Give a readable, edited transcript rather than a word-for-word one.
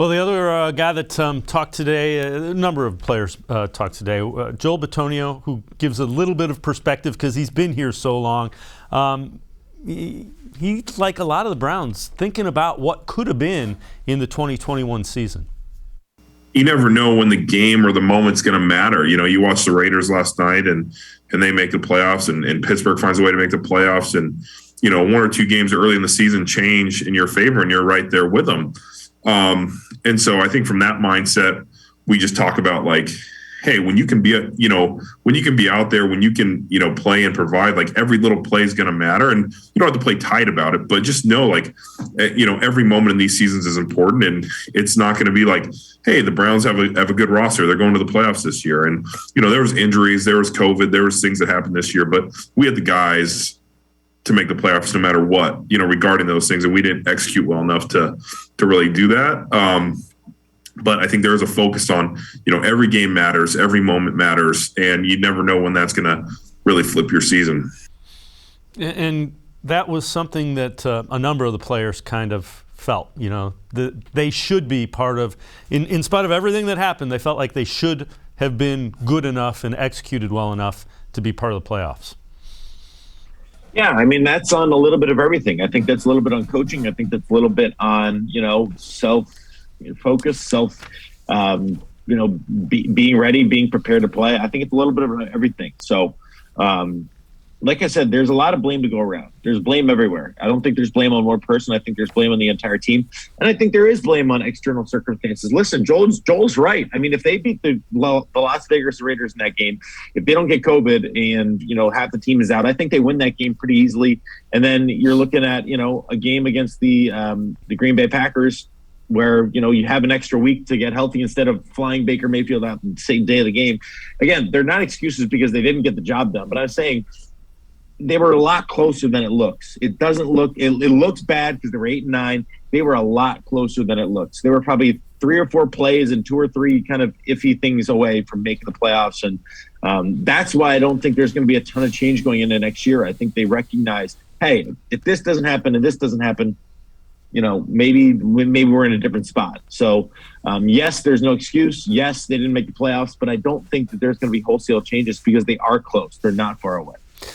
Well, the other guy that talked today, a number of players talked today, Joel Bitonio, who gives a little bit of perspective because he's been here so long. He's like a lot of the Browns, thinking about what could have been in the 2021 season. You never know when the game or the moment's going to matter. You know, you watched the Raiders last night and they make the playoffs, and Pittsburgh finds a way to make the playoffs. And, you know, one or two games early in the season change in your favor and you're right there with them. And so I think from that mindset, we just talk about like, hey, when you can be, when you can be out there, when you can, play and provide, like every little play is going to matter, and you don't have to play tight about it, but just know like, every moment in these seasons is important, and it's not going to be like, hey, the Browns have a good roster. They're going to the playoffs this year. And, there was injuries, there was COVID, there was things that happened this year, but we had the guys to make the playoffs no matter what, regarding those things. And we didn't execute well enough to really do that. But I think there is a focus on, every game matters, every moment matters, and you never know when that's going to really flip your season. And that was something that a number of the players kind of felt, they should be part of, in spite of everything that happened, they felt like they should have been good enough and executed well enough to be part of the playoffs. Yeah, I mean, that's on a little bit of everything. I think that's a little bit on coaching. I think that's a little bit on, self-focus, being ready, being prepared to play. I think it's a little bit of everything. So, like I said, there's a lot of blame to go around. There's blame everywhere. I don't think there's blame on one person. I think there's blame on the entire team. And I think there is blame on external circumstances. Listen, Joel's right. I mean, if they beat the Las Vegas Raiders in that game, if they don't get COVID and, half the team is out, I think they win that game pretty easily. And then you're looking at, a game against the Green Bay Packers where, you have an extra week to get healthy instead of flying Baker Mayfield out the same day of the game. Again, they're not excuses because they didn't get the job done. But I'm saying they were a lot closer than it looks. It doesn't look – it looks bad because they were 8-9. They were a lot closer than it looks. They were probably 3 or 4 plays and 2 or 3 kind of iffy things away from making the playoffs. And that's why I don't think there's going to be a ton of change going into next year. I think they recognize, hey, if this doesn't happen and this doesn't happen, maybe we're in a different spot. So, yes, there's no excuse. Yes, they didn't make the playoffs, but I don't think that there's going to be wholesale changes because they are close. They're not far away.